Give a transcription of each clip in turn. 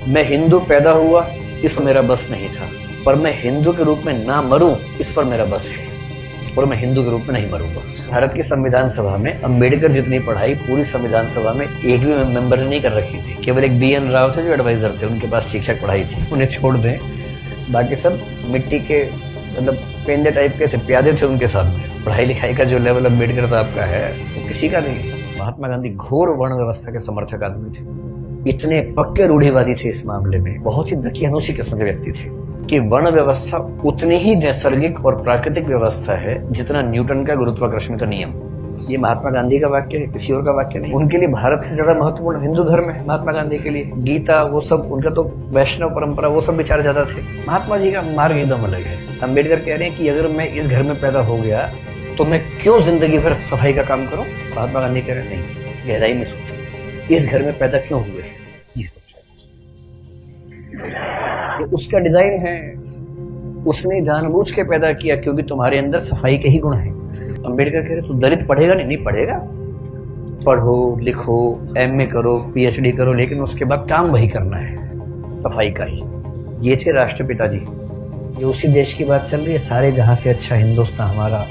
मैं हिंदू पैदा हुआ इस पर मेरा बस नहीं था, पर मैं हिंदू के रूप में ना मरूं इस पर मेरा बस है, और मैं हिंदू के रूप में नहीं मरूंगा। भारत की संविधान सभा में अंबेडकर जितनी पढ़ाई पूरी संविधान सभा में एक भी मेंबर ने नहीं कर रखी थी। केवल एक BN राव थे जो एडवाइजर थे, उनके पास शिक्षक पढ़ाई थी, उन्हें छोड़ दें। बाकी सब मिट्टी के मतलब पेंदे टाइप के थे, प्यादे थे उनके साथ में। पढ़ाई लिखाई का जो लेवल अंबेडकर साहब का है वो किसी का नहीं। महात्मा गांधी घोर वर्ण व्यवस्था के समर्थक आदमी थे, इतने पक्के रूढ़िवादी थे इस मामले में, बहुत ही दकियानूसी किस्म के व्यक्ति थे कि वर्ण व्यवस्था उतनी ही नैसर्गिक और प्राकृतिक व्यवस्था है जितना न्यूटन का गुरुत्वाकर्षण का नियम। ये महात्मा गांधी का वाक्य है, किसी और का वाक्य नहीं। उनके लिए भारत से ज्यादा महत्वपूर्ण हिंदू धर्म है महात्मा गांधी के लिए। गीता वो सब, उनका तो वैष्णव परंपरा वो सब विचार ज्यादा थे। महात्मा जी का मार्ग एकदम अलग है। अंबेडकर कह रहे हैं कि अगर मैं इस घर में पैदा हो गया तो मैं क्यों जिंदगी भर सफाई का काम करूं। महात्मा गांधी कह रहे हैं नहीं, गहराई में सोचो, इस घर में पैदा क्यों हुए, ये सोचो। ये उसका डिजाइन है, उसने जानबूझ के पैदा किया क्योंकि तुम्हारे अंदर सफाई के ही गुण है। अंबेडकर कह रहे तू दलित पढ़ेगा नहीं पढ़ेगा, पढ़ो लिखो MA करो PhD करो, लेकिन उसके बाद काम वही करना है, सफाई का ही। ये थे राष्ट्रपिता जी। ये उसी देश की बात चल रही है, सारे जहां से अच्छा हिंदुस्तान हमारा,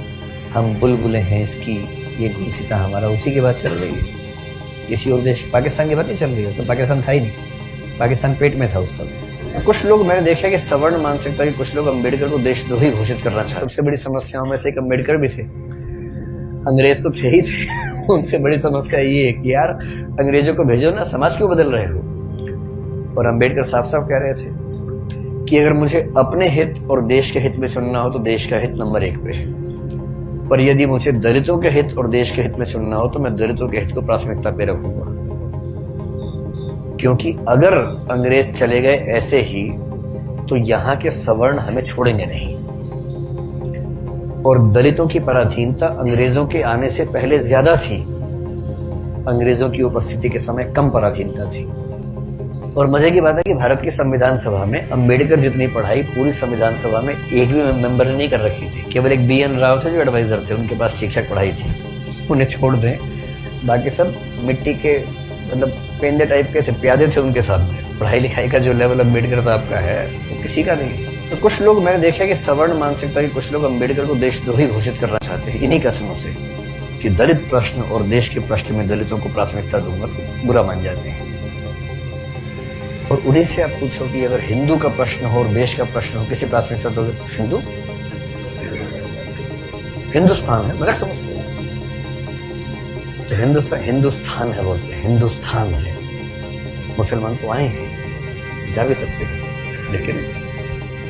हम बुलबुलें हैं इसकी, ये गुलसिता हमारा, उसी की बात चल रही है। किसी और देश पाकिस्तान की बात नहीं चल रही है, सब पाकिस्तान था ही नहीं, पाकिस्तान पेट में था उस समय। कुछ लोग मैंने देखा कि सवर्ण मानसिकता के कुछ लोग अंबेडकर को देशद्रोही घोषित करना चाहते। सबसे बड़ी समस्याओं में से एक अंबेडकर भी थे, अंग्रेज तो थे ही थे। उनसे बड़ी समस्या ये है कि यार अंग्रेजों को भेजो ना, समाज क्यों बदल रहे हो। और अंबेडकर साफ साफ कह रहे थे कि अगर मुझे अपने हित और देश के हित में चुनना हो तो देश का हित नंबर 1 पे, पर यदि मुझे दलितों के हित और देश के हित में चुनना हो तो मैं दलितों के हित को प्राथमिकता पे रखूंगा। क्योंकि अगर अंग्रेज चले गए ऐसे ही तो यहाँ के सवर्ण हमें छोड़ेंगे नहीं, और दलितों की पराधीनता अंग्रेजों के आने से पहले ज्यादा थी, अंग्रेजों की उपस्थिति के समय कम पराधीनता थी। और मजे की बात है कि भारत की संविधान सभा में अंबेडकर जितनी पढ़ाई पूरी संविधान सभा में एक भी मेंबर ने नहीं कर रखी थी। केवल एक BN राव थे जो एडवाइजर थे, उनके पास शिक्षक पढ़ाई थी, उन्हें छोड़ दें। बाकी सब मिट्टी के मतलब पेंदे टाइप के थे, प्यादे थे उनके साथ में। पढ़ाई लिखाई का जो लेवल अंबेडकर साहब का है वो किसी का नहीं। तो कुछ लोग मैंने देखा कि सवर्ण मानसिकता के कुछ लोग अंबेडकर को देशद्रोही घोषित करना चाहते हैं इन्हीं कथनों से कि दलित प्रश्न और देश के प्रश्न में दलितों को प्राथमिकता दूंगा तो बुरा मान जाते हैं। और उन्हीं से आप पूछो कि अगर हिंदू का प्रश्न हो और देश का प्रश्न हो, किसी प्राथमिकता दोगे? हिंदू, हिंदुस्तान है, मैं समझते हैं हिंदुस्तान है, बोलते हैं हिंदुस्तान है। मुसलमान तो आए हैं, जा भी सकते हैं, लेकिन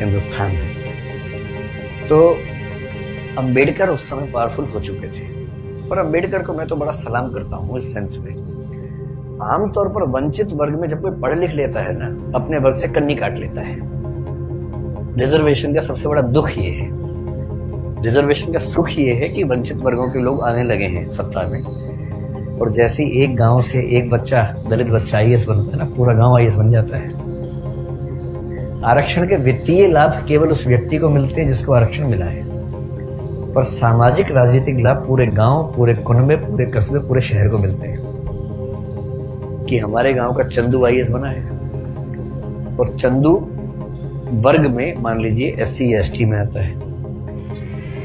हिंदुस्तान है। तो अंबेडकर उस समय पावरफुल हो चुके थे, और अंबेडकर को मैं तो बड़ा सलाम करता हूँ इस सेंस में। आमतौर पर वंचित वर्ग में जब कोई पढ़ लिख लेता है ना, अपने वर्ग से कन्नी काट लेता है। रिजर्वेशन का सबसे बड़ा दुख ये है, रिजर्वेशन का सुख ये है कि वंचित वर्गों के लोग आने लगे हैं सत्ता में। और जैसे ही एक गांव से एक बच्चा, दलित बच्चा IAS बनता है ना, पूरा गांव IAS बन जाता है। आरक्षण के वित्तीय लाभ केवल उस व्यक्ति को मिलते हैं जिसको आरक्षण मिला है, पर सामाजिक राजनीतिक लाभ पूरे गांव, पूरे कुनबे, पूरे कस्बे, पूरे शहर को मिलते हैं। कि हमारे गांव का चंदू IAS बना है, और चंदू वर्ग में मान लीजिए SC या ST में आता है।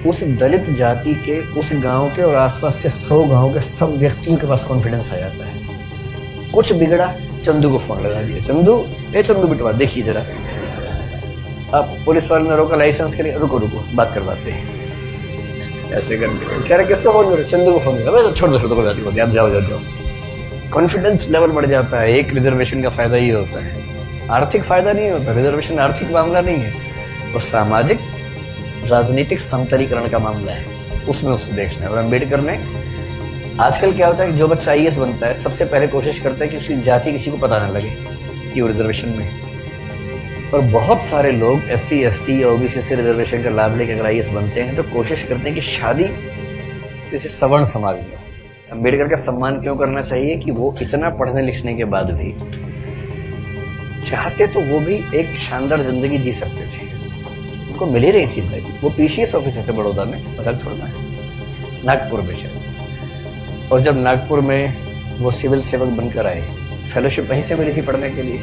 उस दलित जाति के, उस गांव के और आसपास के 100 गांव के सब व्यक्तियों के पास कॉन्फिडेंस आ जाता है। कुछ बिगड़ा, चंदू को फोन लगा दिया, चंदू बिटवा देखिए जरा। अब पुलिस वाले ने रोका, लाइसेंस के लिए, रुको बात करवाते हैं, ऐसे करके कह रहे किसको फोन करो, चंदू को फोन करो, छोड़ दो आप जाओ। कॉन्फिडेंस लेवल बढ़ जाता है। एक रिजर्वेशन का फायदा ये होता है, आर्थिक फायदा नहीं होता। रिजर्वेशन आर्थिक मामला नहीं है, तो सामाजिक राजनीतिक समतलीकरण का मामला है, उसमें उसको देखना है। और अंबेडकर ने, आजकल क्या होता है कि जो बच्चा IAS बनता है सबसे पहले कोशिश करता है कि उसकी जाति किसी को पता ना लगे कि वो रिजर्वेशन में है। और बहुत सारे लोग SC ST या OBC से रिजर्वेशन का लाभ लेकर अगर IAS बनते हैं तो कोशिश करते हैं कि शादी किसी सवर्ण समाज में। अंबेडकर का सम्मान क्यों करना चाहिए कि वो इतना पढ़ने लिखने के बाद भी चाहते तो वो भी एक शानदार जिंदगी जी सकते थे, उनको मिल ही रही थी भाई। वो PCS ऑफिसर थे बड़ौदा में, पता थोड़ा है, नागपुर में शायद। और जब नागपुर में वो सिविल सेवक बनकर आए, फेलोशिप वहीं से मिली थी पढ़ने के लिए,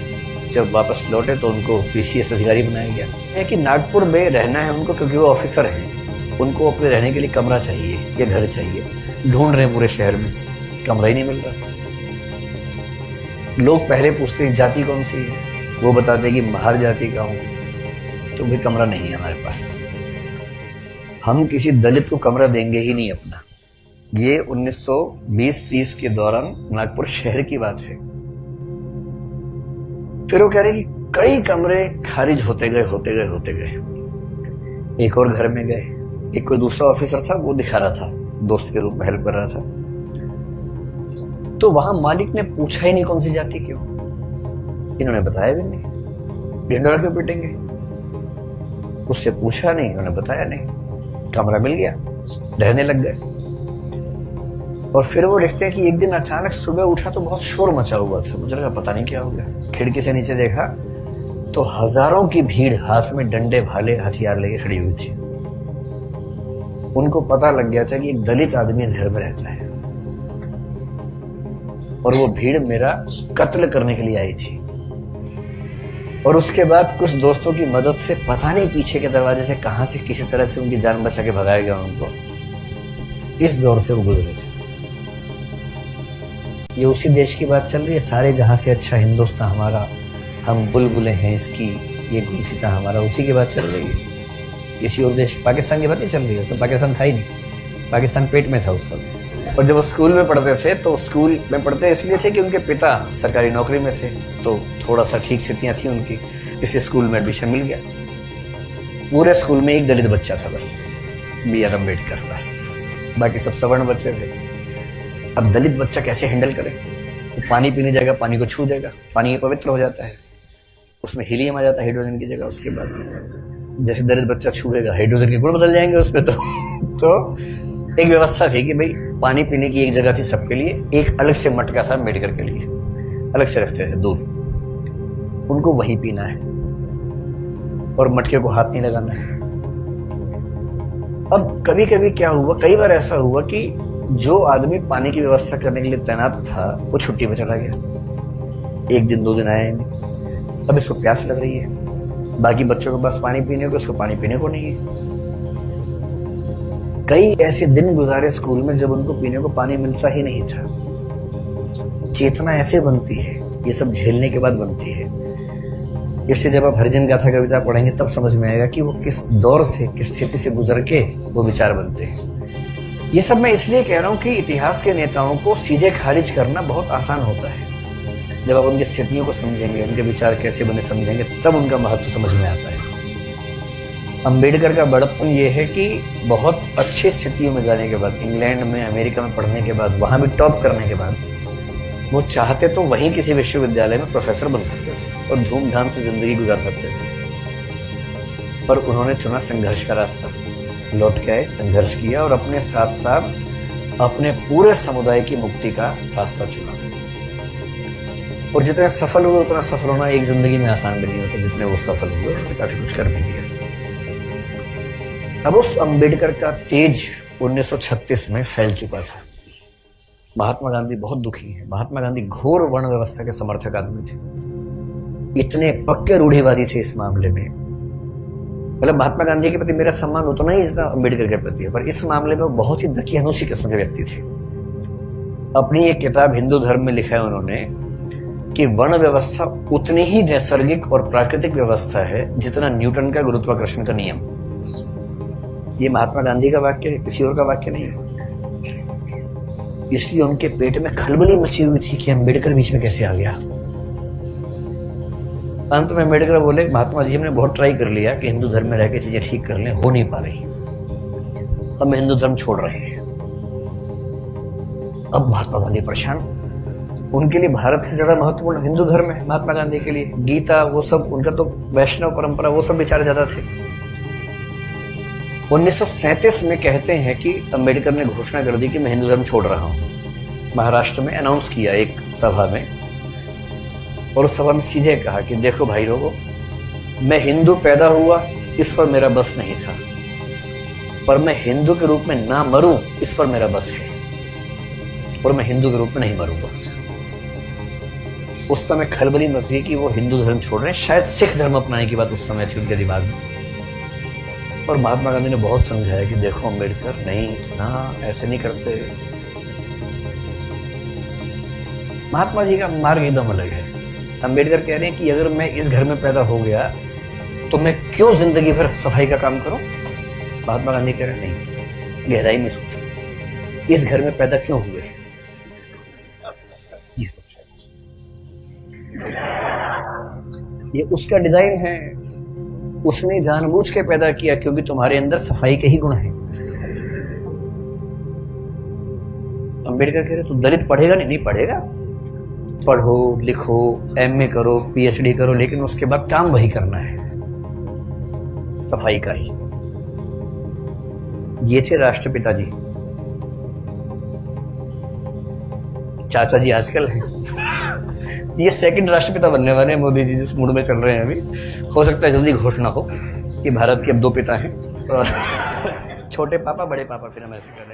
जब वापस लौटे तो उनको पीसीएस अधिकारी बनाया गया है कि नागपुर में रहना है उनको, क्योंकि वो ऑफिसर हैं, उनको अपने रहने के लिए कमरा चाहिए या घर चाहिए। ढूंढ रहे हैं पूरे शहर में, कमरा ही नहीं मिल रहा। लोग पहले पूछते हैं जाति कौन सी है, वो बताते हैं कि महार जाति का हूँ, तो भी कमरा नहीं है हमारे पास। हम किसी दलित को कमरा देंगे ही नहीं अपना। ये 1920-30 के दौरान नागपुर शहर की बात है। फिर वो कह रहे कि कई कमरे खारिज होते गए। एक और घर में गए, एक कोई दूसरा ऑफिसर था, वो दिखा रहा था, दोस्त के रूप में हेल्प कर रहा था। तो वहां मालिक ने पूछा ही नहीं कौन सी जाति क्यों, इन्होंने बताया भी नहीं। ढिंडोरा क्यों पीटेंगे, उससे पूछा नहीं, उन्होंने बताया नहीं। कमरा मिल गया, रहने लग गए। और फिर वो लिखते हैं कि एक दिन अचानक सुबह उठा तो बहुत शोर मचा हुआ था। मुझे लगा पता नहीं क्या हो गया। खिड़की से नीचे देखा तो हजारों की भीड़ हाथ में डंडे भाले हथियार लेके खड़ी हुई थी। उनको पता लग गया था कि एक दलित आदमी इस घर में रहता है और वो भीड़ मेरा कत्ल करने के लिए आई थी। और उसके बाद कुछ दोस्तों की मदद से पता नहीं पीछे के दरवाजे से कहां से किसी तरह से उनकी जान बचा के भगाया गया उनको। इस दौर से वो गुजरे थे। ये उसी देश की बात चल रही है, सारे जहां से अच्छा हिंदुस्तान हमारा, हम बुलबुलें हैं इसकी, ये गुलसिता हमारा, उसी की बात चल रही है। किसी और देश, पाकिस्तान की बात नहीं चल रही है। उसमें पाकिस्तान था ही नहीं, पाकिस्तान पेट में था उस समय। और जब वो स्कूल में पढ़ते थे तो स्कूल में पढ़ते इसलिए थे कि उनके पिता सरकारी नौकरी में थे, तो थोड़ा सा ठीक स्थितियां थी उनकी, इसलिए स्कूल में एडमिशन मिल गया। पूरे स्कूल में एक दलित बच्चा था बस, B.R. अम्बेडकर, बस। बाकी सब सवर्ण बच्चे थे। अब दलित बच्चा कैसे हैंडल करे? वो पानी पीने जाएगा, पानी को छू देगा, पानी पवित्र हो जाता है, उसमें हीलियम आ जाता है हाइड्रोजन की जगह। उसके बाद जैसे दलित बच्चा छुएगा, हाइड्रोजन के गुण बदल जाएंगे उस पर। तो एक व्यवस्था थी कि भाई पानी पीने की एक जगह थी सबके लिए, एक अलग से मटका था अम्बेडकर के लिए, अलग से रखते थे दूध, उनको वहीं पीना है और मटके को हाथ नहीं लगाना है। अब कभी कभी क्या हुआ, कई बार ऐसा हुआ कि जो आदमी पानी की व्यवस्था करने के लिए तैनात था वो छुट्टी पे चला गया, एक दिन 2 दिन आया नहीं। अब इसको प्यास लग रही है, बाकी बच्चों के पास पानी पीने को, इसको पानी पीने को नहीं है। कई ऐसे दिन गुजारे स्कूल में जब उनको पीने को पानी मिलता ही नहीं था। चेतना ऐसे बनती है, ये सब झेलने के बाद बनती है। इसलिए जब आप हरिजन गाथा कविता पढ़ेंगे तब समझ में आएगा कि वो किस दौर से, किस स्थिति से गुजर के वो विचार बनते हैं। ये सब मैं इसलिए कह रहा हूं कि इतिहास के नेताओं को सीधे खारिज करना बहुत आसान होता है। जब आप उनकी स्थितियों को समझेंगे, उनके विचार कैसे बने समझेंगे, तब उनका महत्व समझ में आता है। अम्बेडकर का बड़प्पन ये है कि बहुत अच्छी स्थितियों में जाने के बाद, इंग्लैंड में, अमेरिका में पढ़ने के बाद, वहां भी टॉप करने के बाद, वो चाहते तो वहीं किसी विश्वविद्यालय में प्रोफेसर बन सकते थे और धूमधाम से जिंदगी गुजार सकते थे। पर उन्होंने चुना संघर्ष का रास्ता। लौट के आए, संघर्ष किया और अपने साथ साथ अपने पूरे समुदाय की मुक्ति का रास्ता चुना। और जितने सफल हुए उतना सफल होना एक जिंदगी में आसान भी नहीं होता। जितने वो सफल हुए उन्होंने काफी कुछ कर भी दिया। अब उस अम्बेडकर का तेज 1936 में फैल चुका था। महात्मा गांधी बहुत दुखी हैं। महात्मा गांधी घोर वर्ण व्यवस्था के समर्थक आदमी थे, इतने पक्के रूढ़िवादी थे इस मामले में। मतलब महात्मा गांधी के प्रति मेरा सम्मान उतना ही जितना अम्बेडकर के प्रति है, पर इस मामले में वो बहुत ही दकियानूसी किस्म के व्यक्ति थे। अपनी एक किताब हिंदू धर्म में लिखा है उन्होंने कि वर्ण व्यवस्था उतनी ही नैसर्गिक और प्राकृतिक व्यवस्था है जितना न्यूटन का गुरुत्वाकर्षण का नियम। ये महात्मा गांधी का वाक्य है, किसी और का वाक्य नहीं है। इसलिए उनके पेट में खलबली मची हुई थी कि अम्बेडकर बीच में कैसे आ गया। अंत में अम्बेडकर बोले, महात्मा जी हमने बहुत ट्राई कर लिया कि हिंदू धर्म में रह के चीजें ठीक कर लें, हो नहीं पा रही, अब हिंदू धर्म छोड़ रहे हैं। अब महात्मा गांधी परेशान। उनके लिए भारत से ज्यादा महत्वपूर्ण हिंदू धर्म है महात्मा गांधी के लिए। गीता वो सब, उनका तो वैष्णव परंपरा वो सब विचार ज्यादा थे। 1937 में कहते हैं कि अम्बेडकर ने घोषणा कर दी कि मैं हिंदू धर्म छोड़ रहा हूं। महाराष्ट्र में अनाउंस किया एक सभा में, और उस सभा में सीधे कहा कि देखो भाई लोगों, मैं हिंदू पैदा हुआ इस पर मेरा बस नहीं था, पर मैं हिंदू के रूप में ना मरूं इस पर मेरा बस है, और मैं हिंदू के रूप में नहीं मरूंगा। उस समय खलबली मच गई कि वो हिंदू धर्म छोड़ रहे हैं, शायद सिख धर्म अपनाने की बात उस समय थी उनके दिमाग में। और महात्मा गांधी ने बहुत समझाया कि देखो अम्बेडकर, नहीं ना, ऐसे नहीं करते। महात्मा जी का मार्ग एकदम अलग है। अम्बेडकर कह रहे हैं कि अगर मैं इस घर में पैदा हो गया तो मैं क्यों जिंदगी भर सफाई का काम करूं। महात्मा गांधी कह रहे हैं नहीं, गहराई में सोचो, इस घर में पैदा क्यों हुए, ये सोचो। ये उसका डिजाइन है, उसने जानबूझ के पैदा किया क्योंकि तुम्हारे अंदर सफाई के ही गुण हैं। अम्बेडकर कह रहे तू दलित पढ़ेगा नहीं, नहीं पढ़ेगा, पढ़ो लिखो, एमए करो, पीएचडी करो, लेकिन उसके बाद काम वही करना है, सफाई का ही। ये थे राष्ट्रपिता जी। चाचा जी आजकल है, ये सेकंड राष्ट्रपिता बनने वाले हैं मोदी जी, जिस मूड में चल रहे हैं अभी। हो सकता है जल्दी घोषणा हो कि भारत के अब 2 पिता हैं, और छोटे पापा बड़े पापा, फिर हम ऐसे कर रहे हैं।